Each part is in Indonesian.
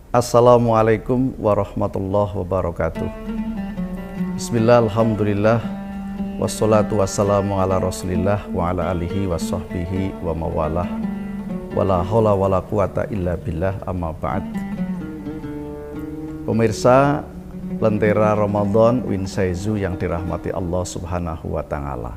Assalamualaikum warahmatullahi wabarakatuh. Bismillah, alhamdulillah, wassalatu wassalamu ala rasulillah wa ala alihi wa sahbihi wa mawalah, wala hawla wala quwata illa billah, amma ba'd. Pemirsa Lentera Ramadan Winsaizu yang dirahmati Allah subhanahu wa ta'ala,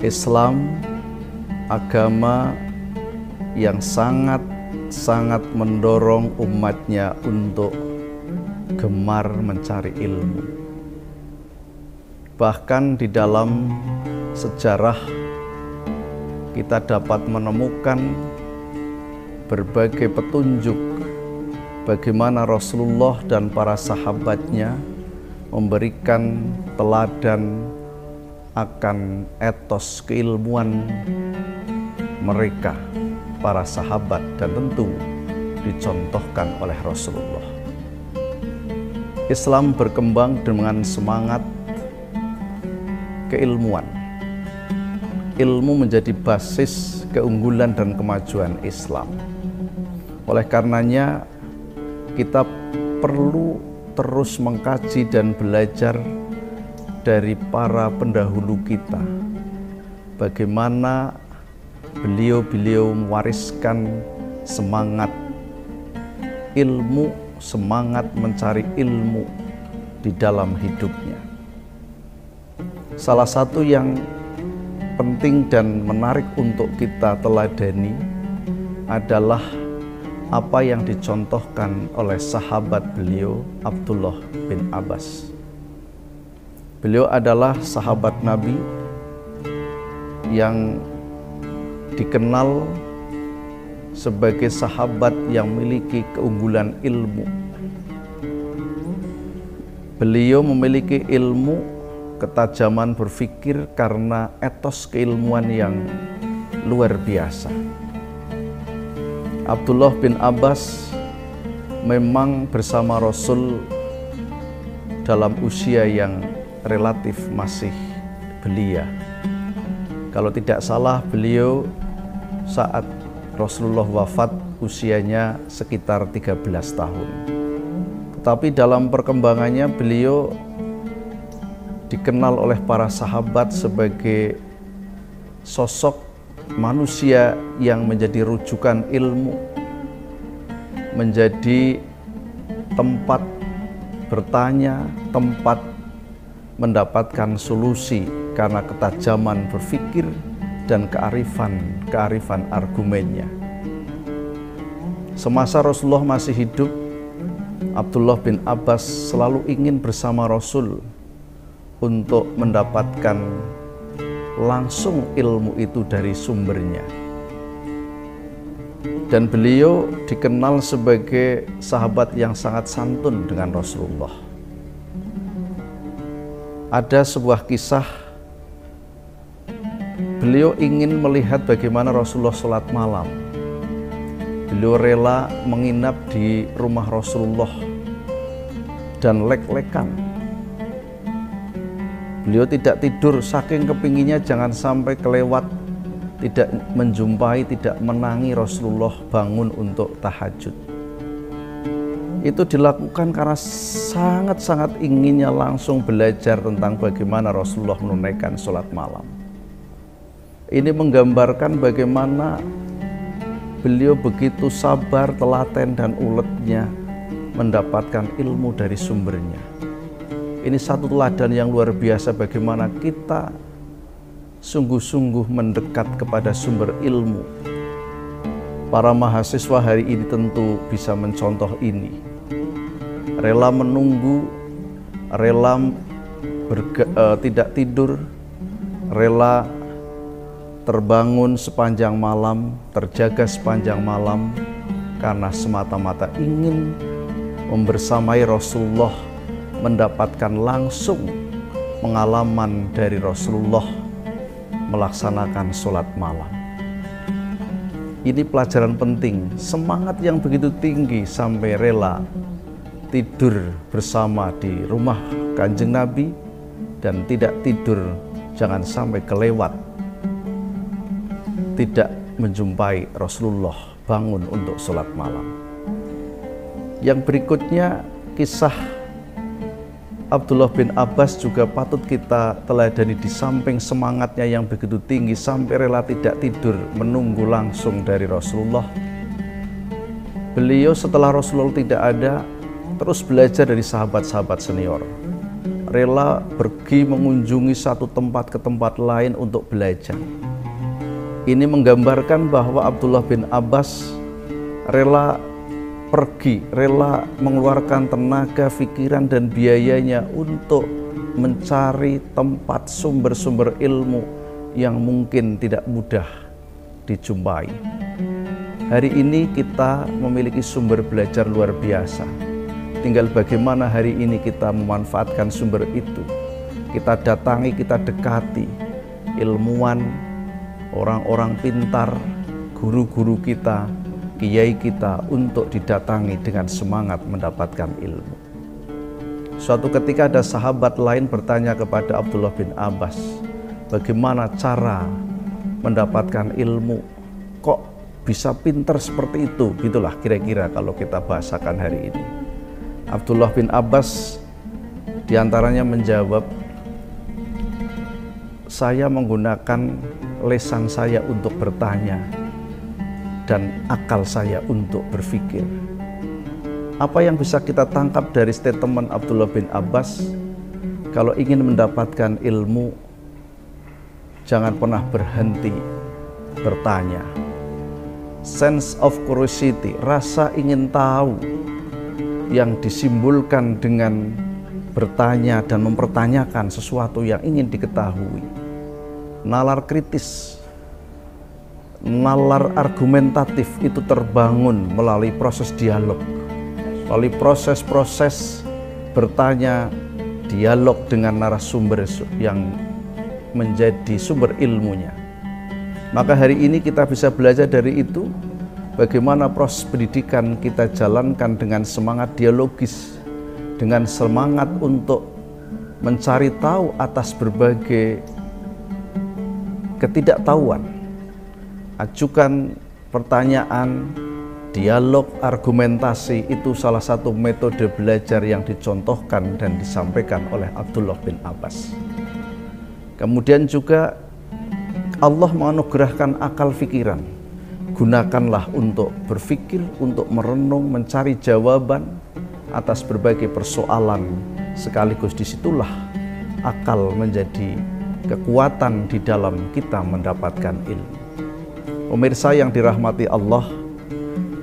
Islam agama yang sangat mendorong umatnya untuk gemar mencari ilmu. Bahkan di dalam sejarah kita dapat menemukan berbagai petunjuk bagaimana Rasulullah dan para sahabatnya memberikan teladan akan etos keilmuan mereka, para sahabat, dan tentu dicontohkan oleh Rasulullah. Islam berkembang dengan semangat keilmuan. Ilmu menjadi basis keunggulan dan kemajuan Islam. Oleh karenanya, kita perlu terus mengkaji dan belajar dari para pendahulu kita. Bagaimana beliau mewariskan semangat ilmu, semangat mencari ilmu di dalam hidupnya. Salah satu yang penting dan menarik untuk kita teladani adalah apa yang dicontohkan oleh sahabat beliau, Abdullah bin Abbas. Beliau adalah sahabat Nabi yang dikenal sebagai sahabat yang memiliki keunggulan ilmu. Beliau memiliki ilmu, ketajaman berpikir karena etos keilmuan yang luar biasa. Abdullah bin Abbas memang bersama Rasul dalam usia yang relatif masih belia. Kalau tidak salah, beliau saat Rasulullah wafat usianya sekitar 13 tahun. Tetapi dalam perkembangannya beliau dikenal oleh para sahabat sebagai sosok manusia yang menjadi rujukan ilmu, menjadi tempat bertanya, tempat mendapatkan solusi karena ketajaman berpikir dan kearifan argumennya. Semasa Rasulullah masih hidup, Abdullah bin Abbas selalu ingin bersama Rasul untuk mendapatkan langsung ilmu itu dari sumbernya. Dan beliau dikenal sebagai sahabat yang sangat santun dengan Rasulullah. Ada sebuah kisah, beliau ingin melihat bagaimana Rasulullah sholat malam. Beliau rela menginap di rumah Rasulullah dan lek-lekan. Beliau tidak tidur, saking kepinginnya jangan sampai kelewat, tidak menjumpai, tidak menangi Rasulullah bangun untuk tahajud. Itu dilakukan karena sangat inginnya langsung belajar tentang bagaimana Rasulullah menunaikan sholat malam. Ini menggambarkan bagaimana beliau begitu sabar, telaten, dan uletnya mendapatkan ilmu dari sumbernya. Ini satu teladan yang luar biasa bagaimana kita sungguh-sungguh mendekat kepada sumber ilmu. Para mahasiswa hari ini tentu bisa mencontoh ini. Rela menunggu, rela tidak tidur, rela terbangun sepanjang malam, terjaga sepanjang malam, karena semata-mata ingin membersamai Rasulullah, mendapatkan langsung pengalaman dari Rasulullah melaksanakan sholat malam. Ini pelajaran penting, semangat yang begitu tinggi sampai rela tidur bersama di rumah Kanjeng Nabi dan tidak tidur, jangan sampai kelewat, tidak menjumpai Rasulullah bangun untuk sholat malam. Yang berikutnya, kisah Abdullah bin Abbas juga patut kita teladani di samping semangatnya yang begitu tinggi sampai rela tidak tidur menunggu langsung dari Rasulullah. Beliau setelah Rasulullah tidak ada terus belajar dari sahabat-sahabat senior. Rela pergi mengunjungi satu tempat ke tempat lain untuk belajar. Ini menggambarkan bahwa Abdullah bin Abbas rela pergi, rela mengeluarkan tenaga, pikiran, dan biayanya untuk mencari tempat sumber-sumber ilmu yang mungkin tidak mudah dijumpai. Hari ini kita memiliki sumber belajar luar biasa. Tinggal bagaimana hari ini kita memanfaatkan sumber itu. Kita datangi, kita dekati ilmuwan, orang-orang pintar, guru-guru kita, kiai kita untuk didatangi dengan semangat mendapatkan ilmu. Suatu ketika ada sahabat lain bertanya kepada Abdullah bin Abbas, bagaimana cara mendapatkan ilmu? Kok bisa pintar seperti itu? Gitulah kira-kira kalau kita bahasakan hari ini. Abdullah bin Abbas diantaranya menjawab, saya menggunakan lisan saya untuk bertanya dan akal saya untuk berpikir. Apa yang bisa kita tangkap dari statement Abdullah bin Abbas? Kalau ingin mendapatkan ilmu, jangan pernah berhenti bertanya. Sense of curiosity, rasa ingin tahu yang disimbolkan dengan bertanya dan mempertanyakan sesuatu yang ingin diketahui. Nalar kritis, nalar argumentatif itu terbangun melalui proses dialog, melalui proses-proses bertanya, dialog dengan narasumber yang menjadi sumber ilmunya. Maka hari ini kita bisa belajar dari itu, bagaimana proses pendidikan kita jalankan dengan semangat dialogis, dengan semangat untuk mencari tahu atas berbagai ketidaktahuan. Ajukan pertanyaan, dialog, argumentasi itu salah satu metode belajar yang dicontohkan dan disampaikan oleh Abdullah bin Abbas. Kemudian juga Allah menganugerahkan akal pikiran. Gunakanlah untuk berpikir, untuk merenung, mencari jawaban atas berbagai persoalan. Sekaligus disitulah akal menjadi kekuatan di dalam kita mendapatkan ilmu. Pemirsa yang dirahmati Allah,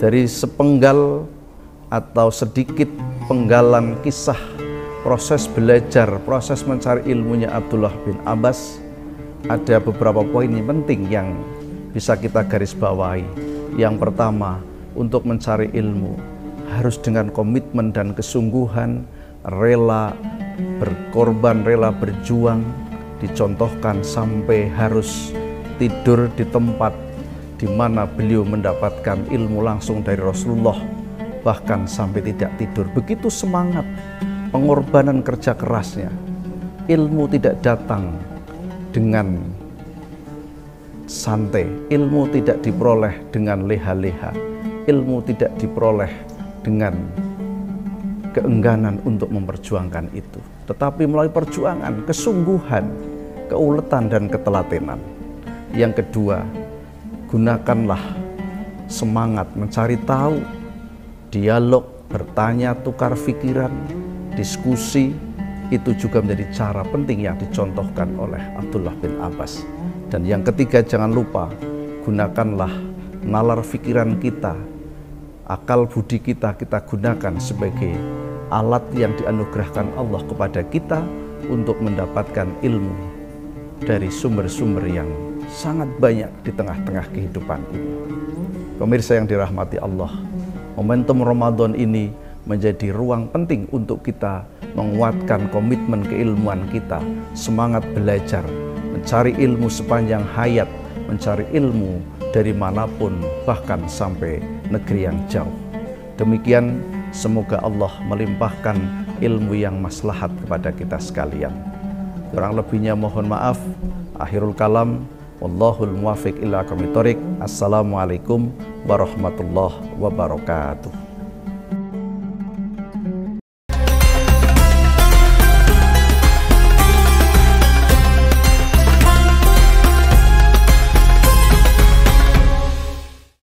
dari sepenggal atau sedikit penggalan kisah proses belajar, proses mencari ilmunya Abdullah bin Abbas, ada beberapa poin yang penting yang bisa kita garis bawahi. Yang pertama, untuk mencari ilmu harus dengan komitmen dan kesungguhan, rela berkorban, rela berjuang, dicontohkan sampai harus tidur di tempat di mana beliau mendapatkan ilmu langsung dari Rasulullah, bahkan sampai tidak tidur. Begitu semangat pengorbanan kerja kerasnya. Ilmu tidak datang dengan santai, ilmu tidak diperoleh dengan leha-leha, ilmu tidak diperoleh dengan keengganan untuk memperjuangkan itu, tetapi melalui perjuangan, kesungguhan, keuletan, dan ketelatenan. Yang kedua, gunakanlah semangat mencari tahu, dialog, bertanya, tukar pikiran, diskusi. Itu juga menjadi cara penting yang dicontohkan oleh Abdullah bin Abbas. Dan yang ketiga, jangan lupa gunakanlah nalar pikiran kita, akal budi kita gunakan sebagai alat yang dianugerahkan Allah kepada kita untuk mendapatkan ilmu dari sumber-sumber yang sangat banyak di tengah-tengah kehidupan ini. Pemirsa yang dirahmati Allah, momentum Ramadan ini menjadi ruang penting untuk kita menguatkan komitmen keilmuan kita, semangat belajar, mencari ilmu sepanjang hayat, mencari ilmu dari manapun, bahkan sampai negeri yang jauh. Demikian, semoga Allah melimpahkan ilmu yang maslahat kepada kita sekalian. Kurang lebihnya mohon maaf. Akhirul kalam, wallahul muwaffiq ila aqwamit thoriq. Assalamualaikum warahmatullahi wabarakatuh.